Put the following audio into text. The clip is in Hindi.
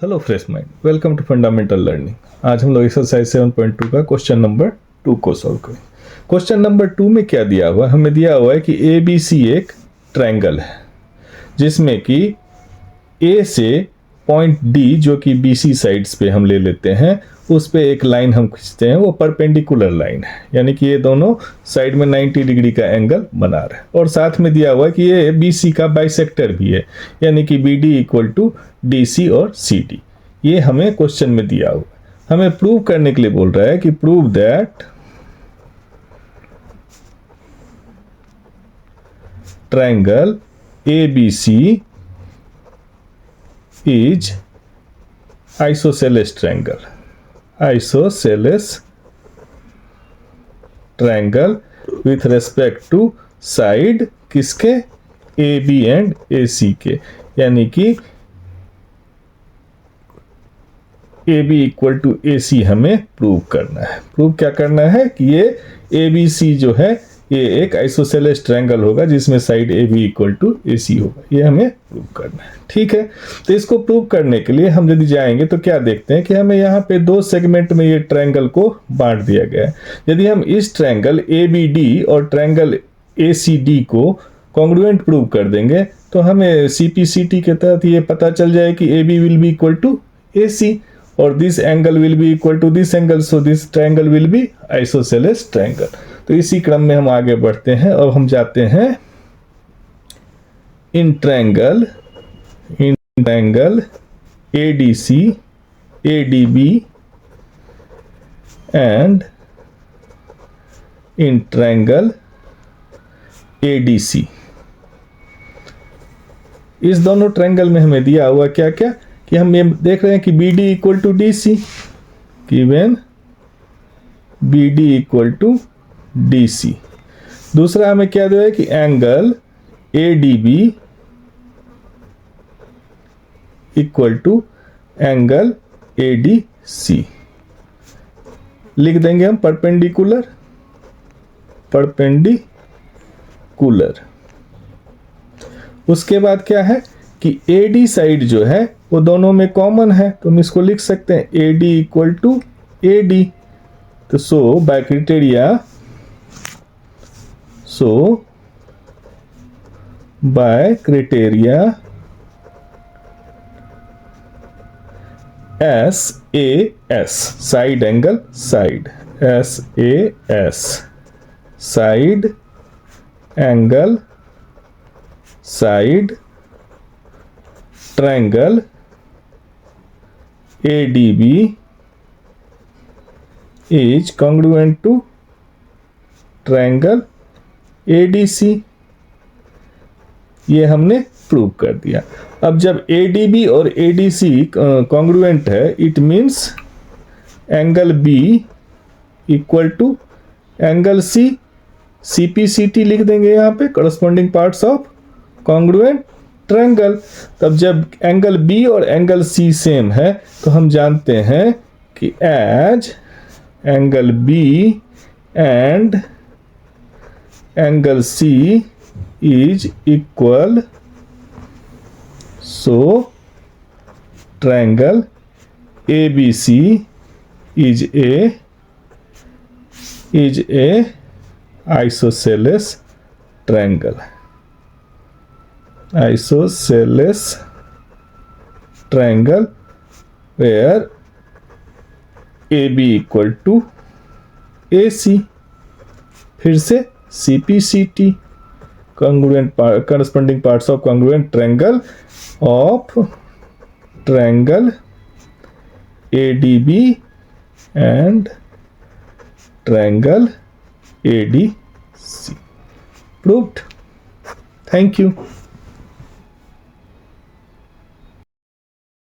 Hello fresh mind, welcome to fundamental learning. आज हम लोग एक्सरसाइज 7.2 का क्वेश्चन नंबर 2 को सॉल्व करें। क्वेश्चन नंबर 2 में क्या दिया हुआ है? हमें दिया हुआ है कि ए बी सी एक ट्रायंगल है जिसमें कि ए से पॉइंट डी जो कि बी सी साइड्स पे हम ले लेते हैं, उस पे एक लाइन हम खींचते हैं, वो परपेंडिकुलर लाइन है, यानी कि ये दोनों साइड में 90 डिग्री का एंगल बना रहा है। और साथ में दिया हुआ है कि ये बी सी का बाइसेक्टर भी है, यानी कि B D equal to D C और सी डी। ये हमें क्वेश्चन में दिया हुआ है। हमें प्रूव करने के लिए बोल रहा है कि prove that triangle A B C is isosceles triangle with respect to side किसके? ए बी एंड ए सी के, यानी कि A B equal to A सी हमें प्रूव करना है। प्रूव क्या करना है कि ये ए बी सी जो है ये एक आइसोसेलेस ट्रायंगल होगा जिसमें side A B equal to A C होगा। ये हमें प्रूव करना है, ठीक है। तो इसको प्रूव करने के लिए हम यदि जाएंगे तो क्या देखते हैं कि हमें यहाँ पे दो सेगमेंट में ये ट्रायंगल को बांट दिया गया है। यदि हम इस ट्रायंगल ए बी डी और ट्रायंगल ए सी डी को कॉन्ग्रुएंट प्रूव कर देंगे तो हमें सी पी सी टी के तहत ये पता चल जाए कि A B will be equal to A C और this angle will be equal to this angle, so this triangle will be isosceles triangle. तो इसी क्रम में हम आगे बढ़ते हैं और हम जाते हैं in triangle A D C A D B and in triangle A D C. इस दोनों ट्रायंगल में हमें दिया हुआ क्या क्या कि हम ये देख रहे हैं कि B D equal to D C, given B D equal to D C. दूसरा हमें क्या दिया है कि angle A D B equal to angle A D C. लिख देंगे हम परपेंडिकुलर। उसके बाद क्या है कि ए डी साइड जो है वो दोनों में कॉमन है, तो हम इसको लिख सकते हैं A D equal to A D. तो so by criteria SAS side angle SAS side angle side triangle ADB is congruent to triangle ADC। ये हमने प्रूव कर दिया। अब जब ADB और ADC कॉन्ग्रुएंट है, it means angle B equal to angle C, CPCT लिख देंगे यहाँ पे, corresponding parts of congruent triangle. तब जब एंगल B और एंगल C सेम है तो हम जानते हैं कि as angle B and angle C is equal, so triangle ABC is a isosceles triangle where AB equal to AC। फिर से CPCT corresponding parts of congruent triangle of triangle ADB and triangle ADC. Proved. Thank you.